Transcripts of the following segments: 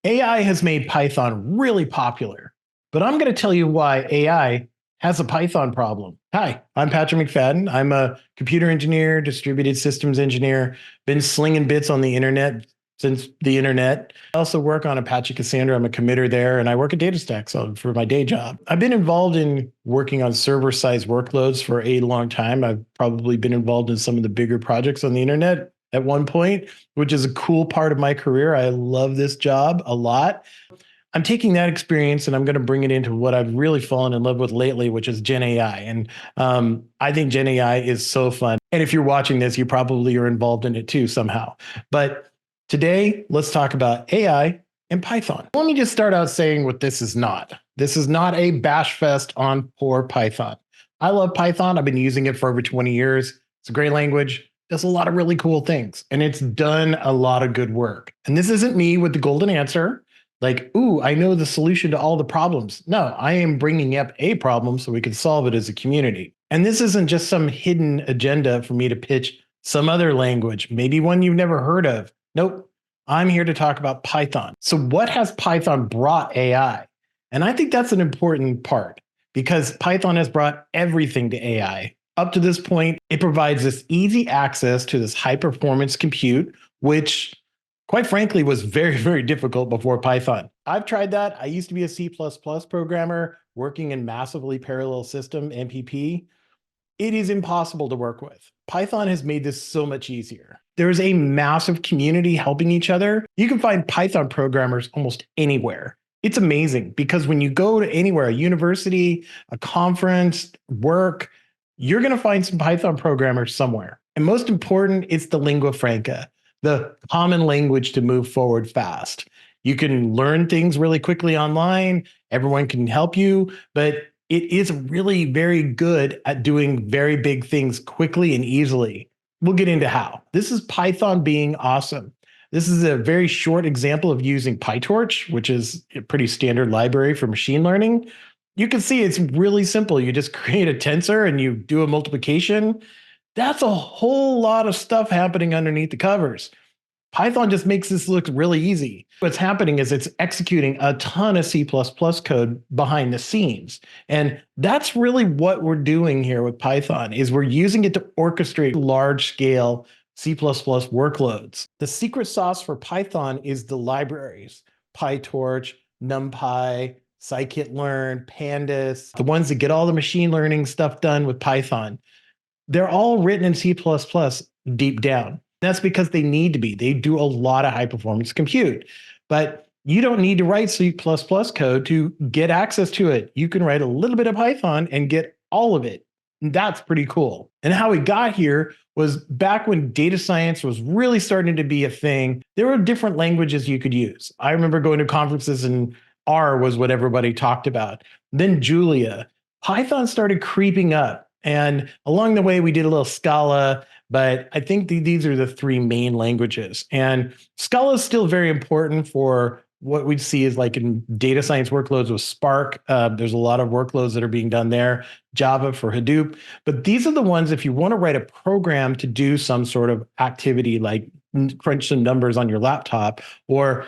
AI has made Python really popular, but I'm going to tell you why AI has a Python problem. Hi, I'm Patrick McFadden. I'm a computer engineer, distributed systems engineer, been slinging bits on the internet since the internet. I also work on Apache Cassandra. I'm a committer there, and I work at DataStax for my day job. I've been involved in working on server-side workloads for a long time. I've probably been involved in some of the bigger projects on the internet at one point, which is a cool part of my career. I love this job a lot. I'm taking that experience and I'm going to bring it into what I've really fallen in love with lately, which is Gen AI. And I think Gen AI is so fun. And if you're watching this, you probably are involved in it too somehow. But today, let's talk about AI and Python. Let me just start out saying what this is not. This is not a bash fest on poor Python. I love Python. I've been using it for over 20 years. It's a great language. Does a lot of really cool things, and it's done a lot of good work. And this isn't me with the golden answer, like, ooh, I know the solution to all the problems. No, I am bringing up a problem so we can solve it as a community. And this isn't just some hidden agenda for me to pitch some other language, maybe one you've never heard of. Nope, I'm here to talk about Python. So what has Python brought AI? And I think that's an important part because Python has brought everything to AI. Up to this point, it provides this easy access to this high performance compute, which quite frankly was very, very difficult before Python. I've tried that. I used to be a C++ programmer working in massively parallel system, MPP. It is impossible to work with. Python has made this so much easier. There's a massive community helping each other. You can find Python programmers almost anywhere. It's amazing because when you go to anywhere, a university, a conference, work, you're going to find some Python programmers somewhere. And most important, it's the lingua franca, the common language to move forward fast. You can learn things really quickly online. Everyone can help you, but it is really very good at doing very big things quickly and easily. We'll get into how. This is Python being awesome. This is a very short example of using PyTorch, which is a pretty standard library for machine learning. You can see it's really simple. You just create a tensor and you do a multiplication. That's a whole lot of stuff happening underneath the covers. Python just makes this look really easy. What's happening is it's executing a ton of C++ code behind the scenes. And that's really what we're doing here with Python is we're using it to orchestrate large scale C++ workloads. The secret sauce for Python is the libraries, PyTorch, NumPy, scikit-learn, pandas, the ones that get all the machine learning stuff done with Python. They're all written in C++ deep down. That's because they need to be. They do a lot of high performance compute, but you don't need to write C++ code to get access to it. You can write a little bit of Python and get all of it. And that's pretty cool. And how we got here was back when data science was really starting to be a thing. There were different languages you could use. I remember going to conferences and R was what everybody talked about. Then Julia. Python started creeping up. And along the way, we did a little Scala, but I think these are the three main languages. And Scala is still very important for what we'd see is like in data science workloads with Spark. There's a lot of workloads that are being done there. Java for Hadoop. But these are the ones, if you want to write a program to do some sort of activity like crunch some numbers on your laptop, or,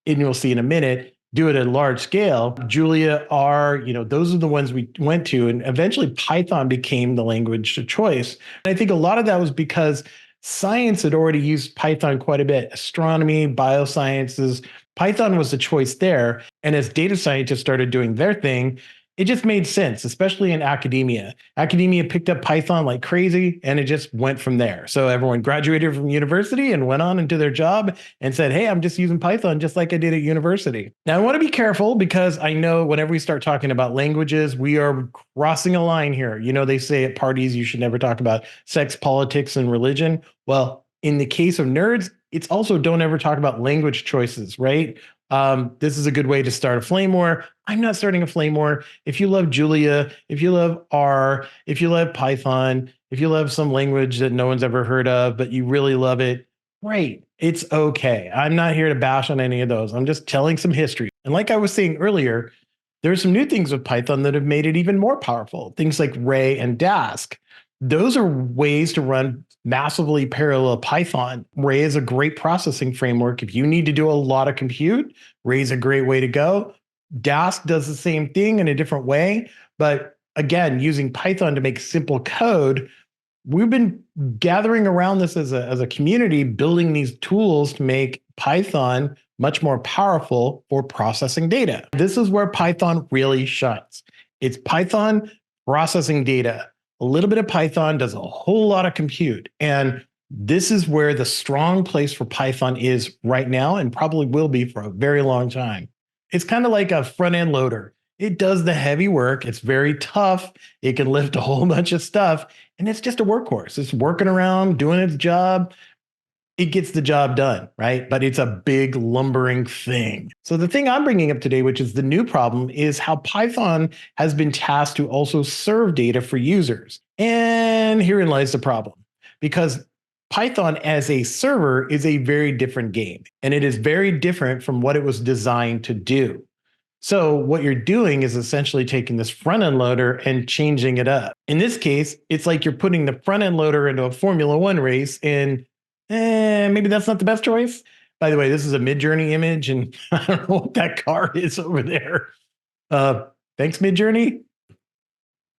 and you'll see in a minute, do it at a large scale. Julia, R, those are the ones we went to. And eventually Python became the language of choice. And I think a lot of that was because science had already used Python quite a bit. Astronomy, biosciences, Python was the choice there. And as data scientists started doing their thing, it just made sense, especially in academia. Academia picked up Python like crazy, and it just went from there. So everyone graduated from university and went on into their job and said, hey, I'm just using Python just like I did at university. Now, I want to be careful because I know whenever we start talking about languages, we are crossing a line here. They say at parties, you should never talk about sex, politics, and religion. Well, in the case of nerds, it's also don't ever talk about language choices, right? This is a good way to start a flame war. I'm not starting a flame war. If you love Julia, if you love R, if you love Python, if you love some language that no one's ever heard of, but you really love it, great. It's okay. I'm not here to bash on any of those. I'm just telling some history. And like I was saying earlier, there's some new things with Python that have made it even more powerful. Things like Ray and Dask. Those are ways to run massively parallel Python. Ray is a great processing framework. If you need to do a lot of compute, Ray is a great way to go. Dask does the same thing in a different way. But again, using Python to make simple code, we've been gathering around this as a community, building these tools to make Python much more powerful for processing data. This is where Python really shines. It's Python processing data. A little bit of Python does a whole lot of compute. And this is where the strong place for Python is right now and probably will be for a very long time. It's kind of like a front-end loader. It does the heavy work. It's very tough. It can lift a whole bunch of stuff. And it's just a workhorse. It's working around, doing its job. It gets the job done, right? But it's a big lumbering thing. So the thing I'm bringing up today, which is the new problem, is how Python has been tasked to also serve data for users. And herein lies the problem, because Python as a server is a very different game, and it is very different from what it was designed to do. So what you're doing is essentially taking this front-end loader and changing it up. In this case, it's like you're putting the front-end loader into a Formula One race, and maybe that's not the best choice. By the way, this is a Midjourney image, and I don't know what that car is over there. Thanks, Midjourney.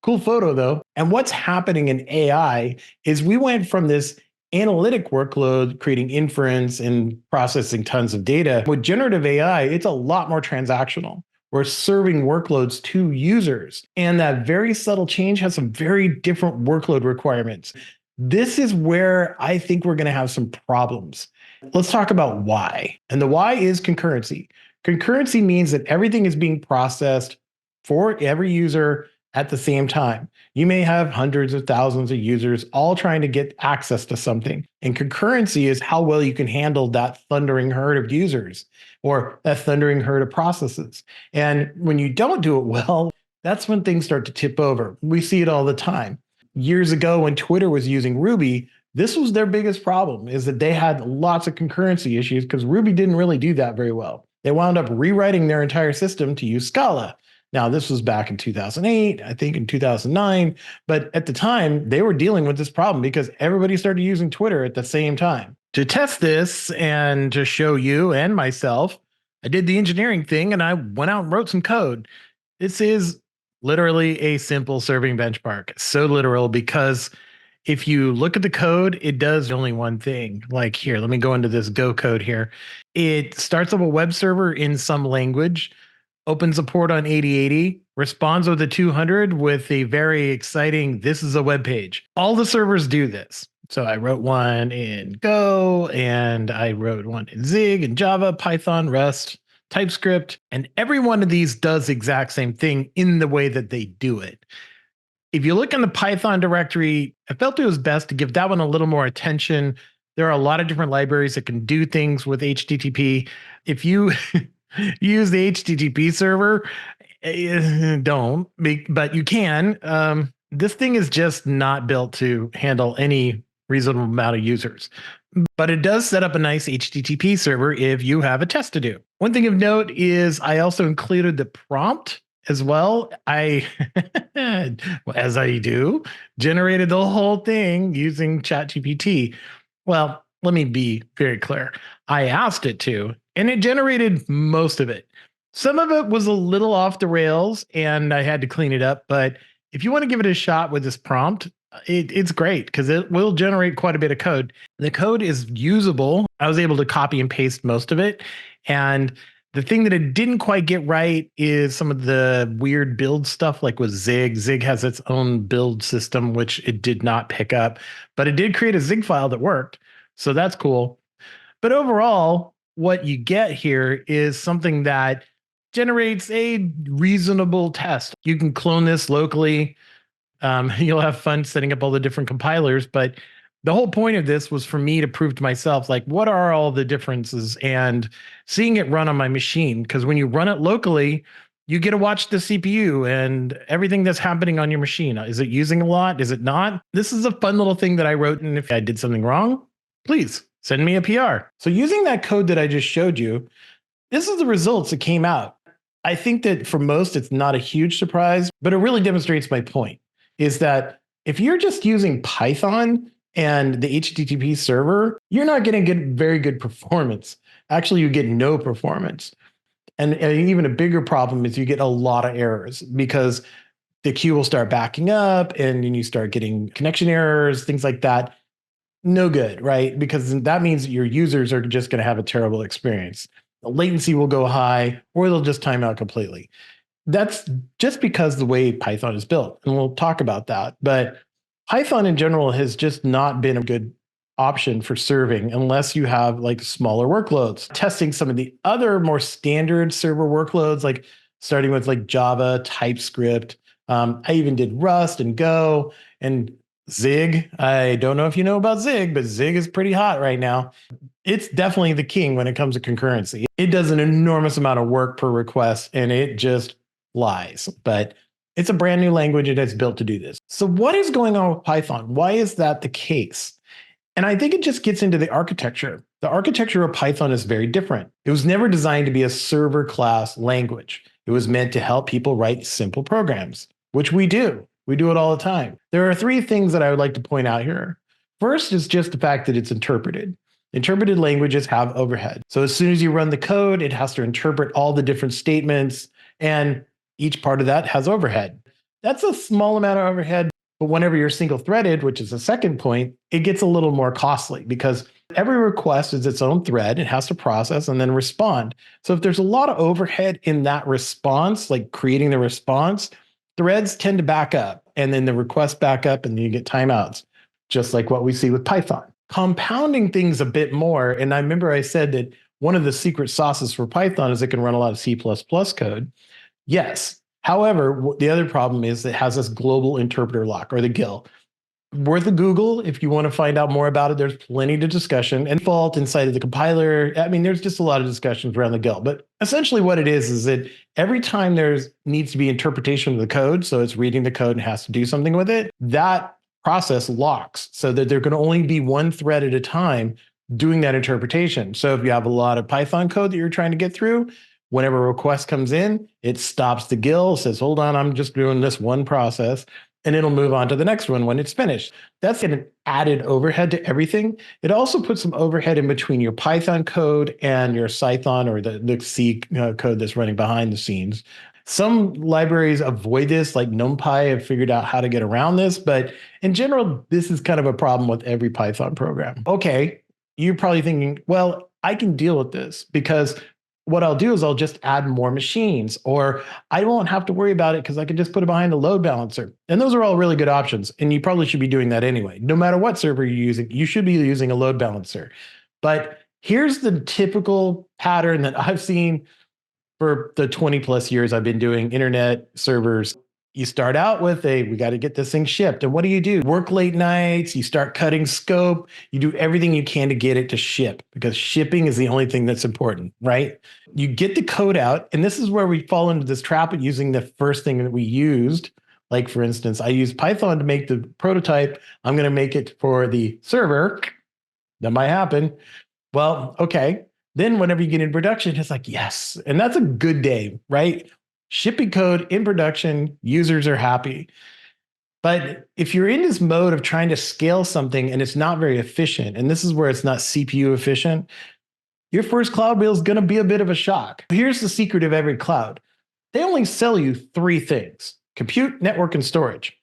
Cool photo, though. And what's happening in AI is we went from this analytic workload, creating inference and processing tons of data. With generative AI, it's a lot more transactional. We're serving workloads to users. And that very subtle change has some very different workload requirements. This is where I think we're going to have some problems. Let's talk about why. And the why is concurrency. Concurrency means that everything is being processed for every user at the same time. You may have hundreds of thousands of users all trying to get access to something. And concurrency is how well you can handle that thundering herd of users or that thundering herd of processes. And when you don't do it well, that's when things start to tip over. We see it all the time. Years ago, when Twitter was using Ruby, this was their biggest problem, is that they had lots of concurrency issues because Ruby didn't really do that very well. They wound up rewriting their entire system to use Scala. Now, this was back in 2008, I think in 2009, but at the time, they were dealing with this problem because everybody started using Twitter at the same time. To test this and to show you and myself, I did the engineering thing and I went out and wrote some code. This is literally a simple serving benchmark. So literal, because if you look at the code, it does only one thing. Like here, let me go into this Go code here. It starts up a web server in some language, opens a port on 8080, responds with a 200 with a very exciting, this is a web page. All the servers do this. So I wrote one in Go, and I wrote one in Zig, and Java, Python, Rust, TypeScript, and every one of these does the exact same thing in the way that they do it. If you look in the Python directory, I felt it was best to give that one a little more attention. There are a lot of different libraries that can do things with HTTP. If you use the HTTP server, don't, but you can. This thing is just not built to handle any reasonable amount of users. But it does set up a nice HTTP server if you have a test to do. One thing of note is I also included the prompt as well. I, as I do, generated the whole thing using ChatGPT. Well, let me be very clear. I asked it to, and it generated most of it. Some of it was a little off the rails, and I had to clean it up. But if you want to give it a shot with this prompt, it's great because it will generate quite a bit of code. The code is usable. I was able to copy and paste most of it. And the thing that it didn't quite get right is some of the weird build stuff, like with Zig. Zig has its own build system, which it did not pick up, but it did create a Zig file that worked. So that's cool. But overall, what you get here is something that generates a reasonable test. You can clone this locally. You'll have fun setting up all the different compilers, but the whole point of this was for me to prove to myself, like, what are all the differences and seeing it run on my machine. Because when you run it locally, you get to watch the CPU and everything that's happening on your machine. Is it using a lot? Is it not? This is a fun little thing that I wrote. And if I did something wrong, please send me a PR. So using that code that I just showed you, this is the results that came out. I think that for most, it's not a huge surprise, but it really demonstrates my point, is that if you're just using Python and the HTTP server, you're not going to get very good performance. Actually, you get no performance. And even a bigger problem is you get a lot of errors because the queue will start backing up and then you start getting connection errors, things like that. No good, right? Because that means your users are just going to have a terrible experience. The latency will go high or they'll just time out completely. That's just because the way Python is built. And we'll talk about that. But Python in general has just not been a good option for serving unless you have like smaller workloads. Testing some of the other more standard server workloads, like starting with like Java, TypeScript. I even did Rust and Go and Zig. I don't know if you know about Zig, but Zig is pretty hot right now. It's definitely the king when it comes to concurrency. It does an enormous amount of work per request and it just lies. But it's a brand new language and it's built to do this. So what is going on with Python? Why is that the case? And I think it just gets into the architecture. The architecture of Python is very different. It was never designed to be a server class language. It was meant to help people write simple programs, which we do. We do it all the time. There are three things that I would like to point out here. First is just the fact that it's interpreted. Interpreted languages have overhead. So as soon as you run the code, it has to interpret all the different statements, and each part of that has overhead. That's a small amount of overhead, but whenever you're single threaded, which is the second point, it gets a little more costly because every request is its own thread. It has to process and then respond. So if there's a lot of overhead in that response, like creating the response, threads tend to back up and then the requests back up and then you get timeouts, just like what we see with Python. Compounding things a bit more, and I remember I said that one of the secret sauces for Python is it can run a lot of C++ code. Yes. However, the other problem is it has this global interpreter lock, or the GIL. Worth a Google if you want to find out more about it. There's plenty to discussion. And default inside of the compiler, I mean, there's just a lot of discussions around the GIL. But essentially what it is that every time there's needs to be interpretation of the code, so it's reading the code and has to do something with it, that process locks so that there can only be one thread at a time doing that interpretation. So if you have a lot of Python code that you're trying to get through, whenever a request comes in, it stops the GIL, says, hold on, I'm just doing this one process, and it'll move on to the next one when it's finished. That's an added overhead to everything. It also puts some overhead in between your Python code and your Python or the C code that's running behind the scenes. Some libraries avoid this, like NumPy have figured out how to get around this, but in general, this is kind of a problem with every Python program. Okay, you're probably thinking, well, I can deal with this because what I'll do is I'll just add more machines, or I won't have to worry about it because I can just put it behind a load balancer. And those are all really good options. And you probably should be doing that anyway. No matter what server you're using, you should be using a load balancer. But here's the typical pattern that I've seen for the 20 plus years I've been doing internet servers. You start out with we got to get this thing shipped. And what do? Work late nights, you start cutting scope, you do everything you can to get it to ship because shipping is the only thing that's important, right? You get the code out, and this is where we fall into this trap of using the first thing that we used. Like for instance, I used Python to make the prototype. I'm going to make it for the server. That might happen. Well, okay. Then whenever you get in production, it's like, yes. And that's a good day, right? Shipping code in production, users are happy. But if you're in this mode of trying to scale something and it's not very efficient, and this is where it's not CPU efficient, your first cloud bill is going to be a bit of a shock. Here's the secret of every cloud. They only sell you three things: compute, network, and storage.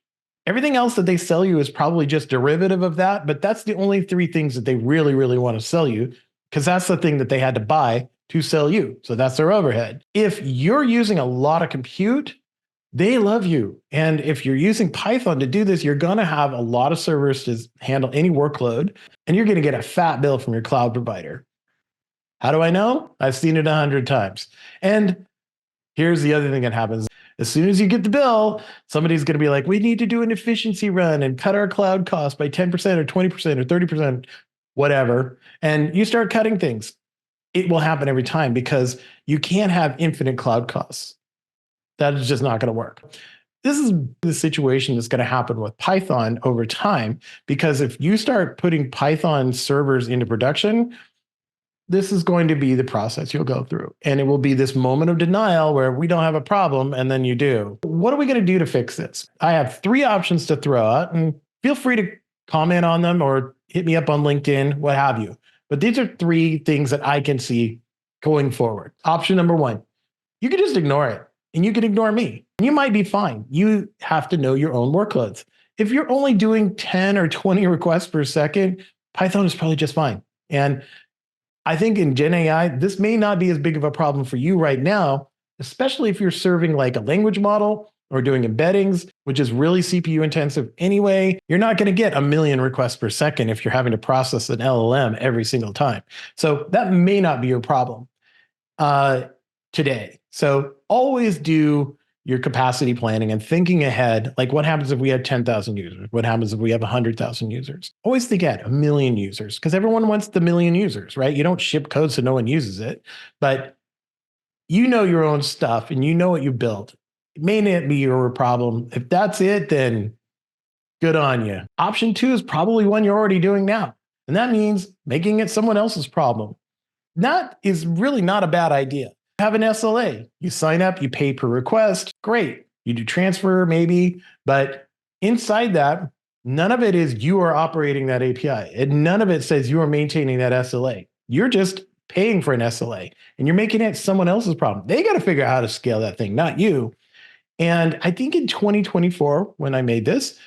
Everything else that they sell you is probably just derivative of that, but that's the only three things that they really, really want to sell you because that's the thing that they had to buy to sell you. So that's their overhead. If you're using a lot of compute, they love you. And if you're using Python to do this, you're going to have a lot of servers to handle any workload, and you're going to get a fat bill from your cloud provider. How do I know? I've seen it 100 times. And here's the other thing that happens. As soon as you get the bill, somebody's going to be like, we need to do an efficiency run and cut our cloud cost by 10% or 20% or 30%, whatever. And you start cutting things. It will happen every time because you can't have infinite cloud costs. That is just not going to work. This is the situation that's going to happen with Python over time, because if you start putting Python servers into production, this is going to be the process you'll go through. And it will be this moment of denial where we don't have a problem, and then you do. What are we going to do to fix this? I have three options to throw out, and feel free to comment on them or hit me up on LinkedIn, what have you. But these are three things that I can see going forward. Option number one, you can just ignore it and you can ignore me. You might be fine. You have to know your own workloads. If you're only doing 10 or 20 requests per second, Python is probably just fine. And I think in Gen AI, this may not be as big of a problem for you right now, especially if you're serving like a language model or doing embeddings, which is really CPU intensive anyway. You're not going to get a million requests per second if you're having to process an LLM every single time. So that may not be your problem today. So always do your capacity planning and thinking ahead, like what happens if we had 10,000 users? What happens if we have 100,000 users? Always think ahead, a million users, because everyone wants the million users, right? You don't ship code so no one uses it, but you know your own stuff and you know what you built. It may not be your problem. If that's it, then good on you. Option two is probably one you're already doing now. And that means making it someone else's problem. That is really not a bad idea. Have an SLA. You sign up, you pay per request. Great. You do transfer maybe, but inside that, none of it is you are operating that API. And none of it says you are maintaining that SLA. You're just paying for an SLA and you're making it someone else's problem. They got to figure out how to scale that thing, not you. And I think in 2024, when I made this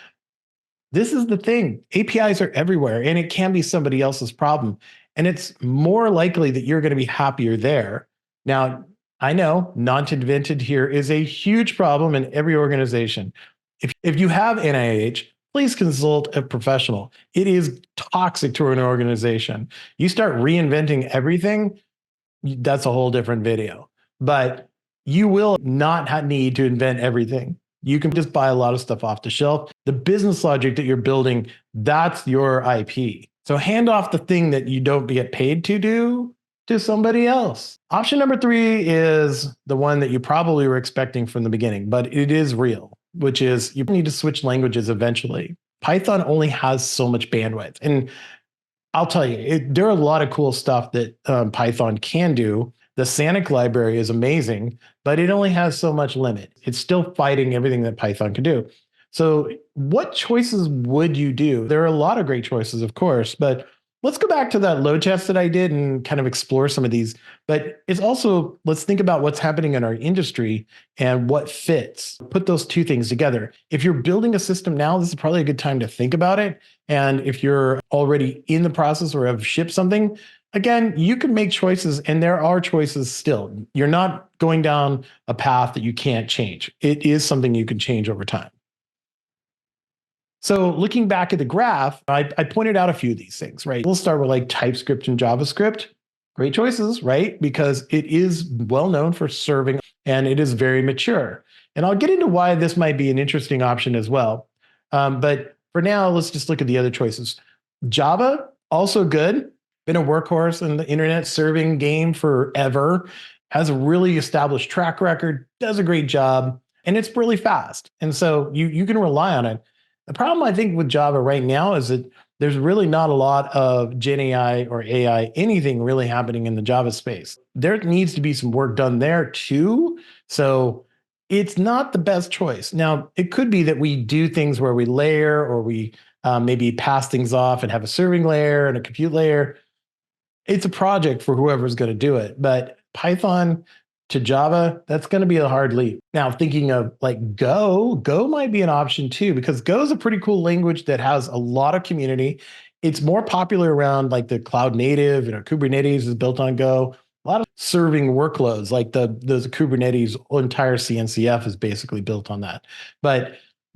is the thing. APIs are everywhere and it can be somebody else's problem. And it's more likely that you're going to be happier there. Now, I know non-invented here is a huge problem in every organization. If you have NIH, please consult a professional. It is toxic to an organization. You start reinventing everything, that's a whole different video. But you will not need to invent everything. You can just buy a lot of stuff off the shelf. The business logic that you're building, that's your IP. So hand off the thing that you don't get paid to do to somebody else. Option number three is the one that you probably were expecting from the beginning, but it is real, which is you need to switch languages eventually. Python only has so much bandwidth. And I'll tell you, there are a lot of cool stuff that Python can do. The Sanic library is amazing, but it only has so much limit. It's still fighting everything that Python can do. So what choices would you do? There are a lot of great choices, of course, but let's go back to that load test that I did and kind of explore some of these. But it's also, let's think about what's happening in our industry and what fits. Put those two things together. If you're building a system now, this is probably a good time to think about it. And if you're already in the process or have shipped something, again, you can make choices and there are choices still. You're not going down a path that you can't change. It is something you can change over time. So looking back at the graph, I pointed out a few of these things, right? We'll start with like TypeScript and JavaScript. Great choices, right? Because it is well known for serving and it is very mature. And I'll get into why this might be an interesting option as well. But for now, let's just look at the other choices. Java, also good. Been a workhorse in the internet serving game forever. Has a really established track record, does a great job, and it's really fast. And so you can rely on it. The problem I think with Java right now is that there's really not a lot of Gen AI or AI, anything really happening in the Java space. There needs to be some work done there too. So it's not the best choice. Now, it could be that we do things where we layer or we maybe pass things off and have a serving layer and a compute layer. It's a project for whoever's going to do it. But Python to Java, that's going to be a hard leap. Now, thinking of like Go might be an option too, because Go is a pretty cool language that has a lot of community. It's more popular around like the cloud native, Kubernetes is built on Go. A lot of serving workloads, like those Kubernetes entire CNCF is basically built on that. But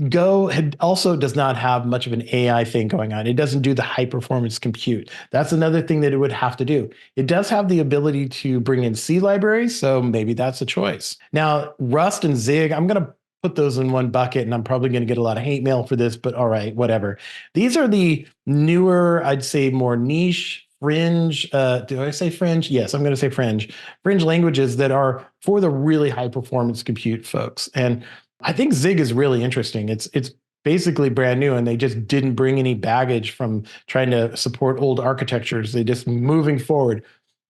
Go also does not have much of an AI thing going on. It doesn't do the high performance compute. That's another thing that it would have to do. It does have the ability to bring in C libraries, so maybe that's a choice. Now, Rust and Zig, I'm going to put those in one bucket, and I'm probably going to get a lot of hate mail for this, but all right, whatever. These are the newer, I'd say more niche, fringe, do I say fringe? Yes, I'm going to say fringe languages that are for the really high performance compute folks. And I think Zig is really interesting. It's basically brand new, and they just didn't bring any baggage from trying to support old architectures. They just moving forward.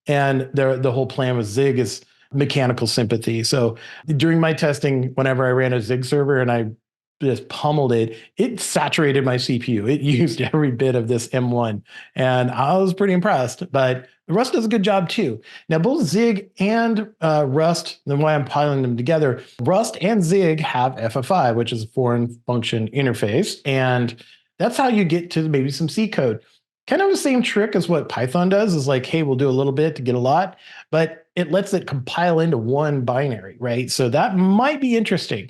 And the whole plan with Zig is mechanical sympathy. So during my testing, whenever I ran a Zig server and I just pummeled it. It saturated my CPU. It used every bit of this M1, and I was pretty impressed. But Rust does a good job too. Now, both Zig and Rust, the way I'm piling them together, Rust and Zig have FFI, which is a foreign function interface, and that's how you get to maybe some C code. Kind of the same trick as what Python does is like, hey, we'll do a little bit to get a lot, but it lets it compile into one binary, right? So that might be interesting.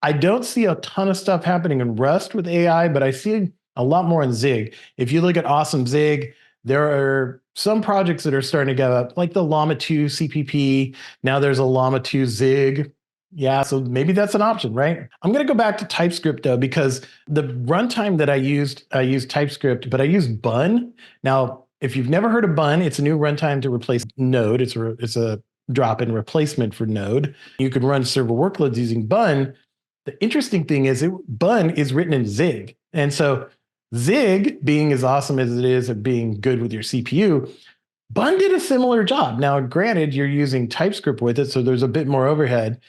I don't see a ton of stuff happening in Rust with AI, but I see a lot more in Zig. If you look at Awesome Zig, there are some projects that are starting to go up, like the Llama 2 CPP. Now there's a Llama 2 Zig. Yeah, so maybe that's an option, right? I'm going to go back to TypeScript though, because the runtime that I used TypeScript, but I used Bun. Now, if you've never heard of Bun, it's a new runtime to replace Node. It's a drop-in replacement for Node. You can run server workloads using Bun. The interesting thing is Bun is written in Zig. And so Zig, being as awesome as it is at being good with your CPU, Bun did a similar job. Now, granted, you're using TypeScript with it, so there's a bit more overhead,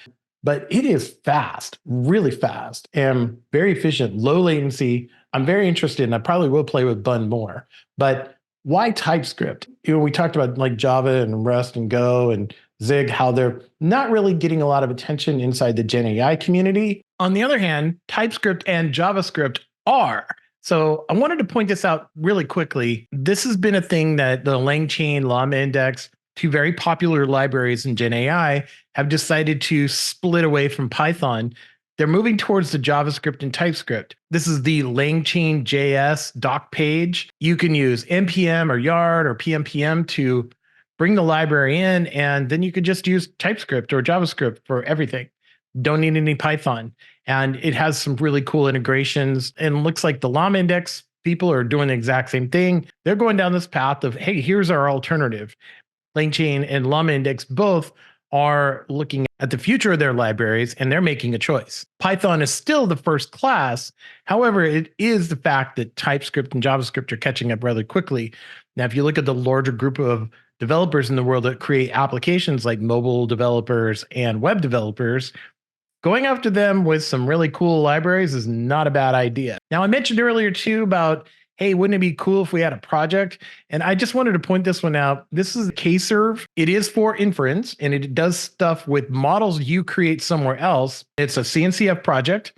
but it is fast, really fast, and very efficient, low latency. I'm very interested, and I probably will play with Bun more. But why TypeScript? We talked about like Java and Rust and Go and Zig, how they're not really getting a lot of attention inside the Gen AI community. On the other hand, TypeScript and JavaScript are. So I wanted to point this out really quickly. This has been a thing that the LangChain, Llama Index, two very popular libraries in Gen AI, have decided to split away from Python. They're moving towards the JavaScript and TypeScript. This is the LangChain JS doc page. You can use npm or yard or pnpm to bring the library in, and then you could just use TypeScript or JavaScript for everything. Don't need any Python. And it has some really cool integrations. And looks like the Llama Index people are doing the exact same thing. They're going down this path of, hey, here's our alternative. LangChain and Llama Index both are looking at the future of their libraries, and they're making a choice. Python is still the first class. However, it is the fact that TypeScript and JavaScript are catching up rather quickly. Now, if you look at the larger group of developers in the world that create applications like mobile developers and web developers, going after them with some really cool libraries is not a bad idea. Now, I mentioned earlier too about, hey, wouldn't it be cool if we had a project? And I just wanted to point this one out. This is Kserve. It is for inference, and it does stuff with models you create somewhere else. It's a CNCF project,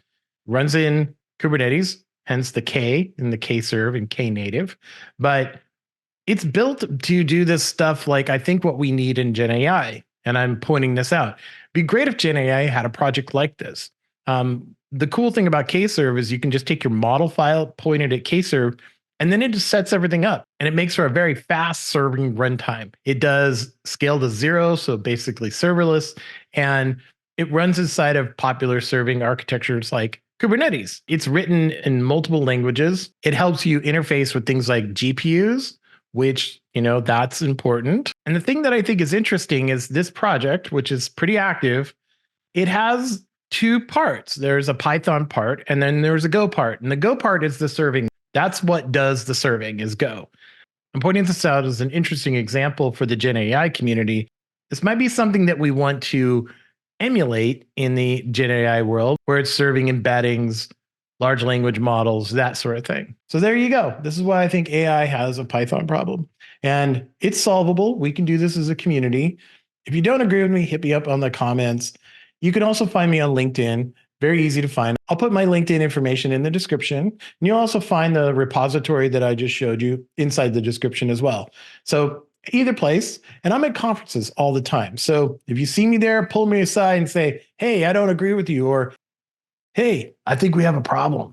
runs in Kubernetes, hence the K in the Kserve and Knative. But it's built to do this stuff like I think what we need in Gen AI. And I'm pointing this out. It'd be great if Gen AI had a project like this. The cool thing about Kserve is you can just take your model file, point it at Kserve, and then it just sets everything up. And it makes for a very fast serving runtime. It does scale to 0, so basically serverless, and it runs inside of popular serving architectures like Kubernetes. It's written in multiple languages. It helps you interface with things like GPUs, which, that's important. And the thing that I think is interesting is this project, which is pretty active, it has two parts. There's a Python part, and then there's a Go part. And the Go part is the serving. That's what does the serving is Go. I'm pointing this out as an interesting example for the Gen AI community. This might be something that we want to emulate in the Gen AI world, where it's serving embeddings, large language models, that sort of thing. So there you go. This is why I think AI has a Python problem. And it's solvable. We can do this as a community. If you don't agree with me, hit me up on the comments. You can also find me on LinkedIn. Very easy to find. I'll put my LinkedIn information in the description. And you'll also find the repository that I just showed you inside the description as well. So either place. And I'm at conferences all the time. So if you see me there, pull me aside and say, hey, I don't agree with you, or hey, I think we have a problem.